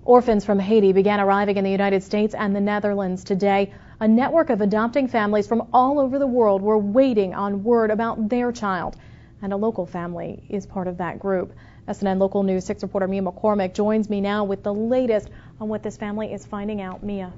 Orphans from Haiti began arriving in the United States and the Netherlands today. A network of adopting families from all over the world were waiting on word about their child, and a local family is part of that group. SNN Local News 6 reporter Mia McCormick joins me now with the latest on what this family is finding out. Mia.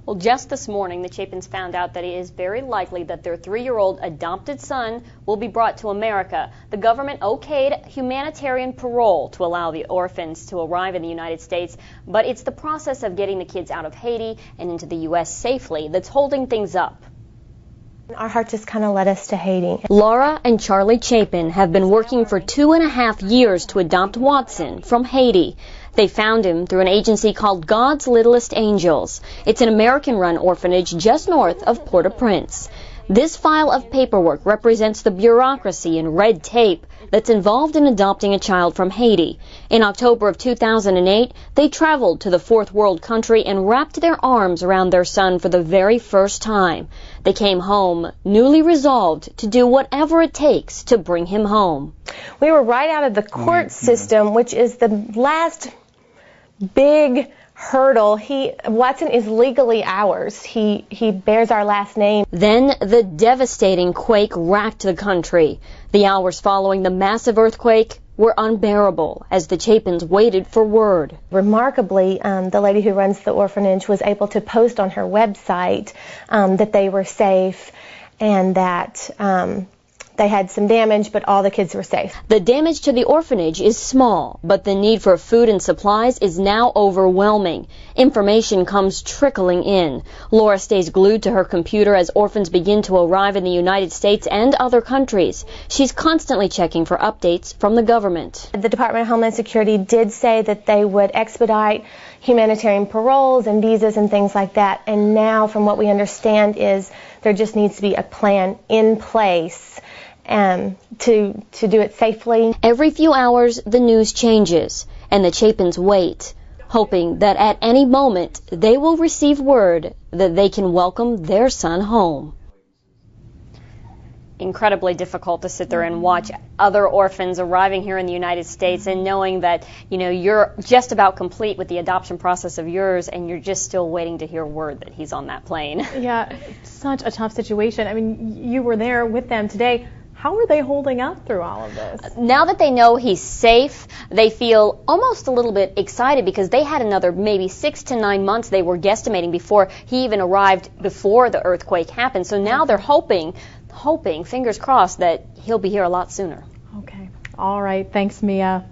Well, just this morning, the Chapins found out that it is very likely that their 3-year-old adopted son will be brought to America. The government okayed humanitarian parole to allow the orphans to arrive in the United States, but it's the process of getting the kids out of Haiti and into the U.S. safely that's holding things up. Our heart just kind of led us to Haiti. Laura and Charlie Chapin have been working for 2.5 years to adopt Watson from Haiti. They found him through an agency called God's Littlest Angels. It's an American-run orphanage just north of Port-au-Prince. This file of paperwork represents the bureaucracy and red tape that's involved in adopting a child from Haiti. In October of 2008, they traveled to the fourth world country and wrapped their arms around their son for the very first time. They came home newly resolved to do whatever it takes to bring him home. We were right out of the court system, which is the last big hurdle. Watson is legally ours. He bears our last name. Then the devastating quake racked the country. The hours following the massive earthquake were unbearable as the Chapins waited for word. Remarkably, the lady who runs the orphanage was able to post on her website that they were safe and that they had some damage, but all the kids were safe. The damage to the orphanage is small, but the need for food and supplies is now overwhelming. Information comes trickling in. Laura stays glued to her computer as orphans begin to arrive in the United States and other countries. She's constantly checking for updates from the government. The Department of Homeland Security did say that they would expedite humanitarian paroles and visas and things like that. And now, from what we understand, is there just needs to be a plan in place to do it safely. Every few hours, the news changes, and the Chapins wait, hoping that at any moment they will receive word that they can welcome their son home. Incredibly difficult to sit there and watch other orphans arriving here in the United States and knowing that, you're just about complete with the adoption process of yours and you're just still waiting to hear word that he's on that plane. Yeah, such a tough situation. I mean, you were there with them today. How are they holding up through all of this? Now that they know he's safe, they feel almost a little bit excited because they had another maybe 6 to 9 months they were guesstimating before he even arrived before the earthquake happened. So now they're hoping, fingers crossed, that he'll be here a lot sooner. Okay. All right. Thanks, Mia.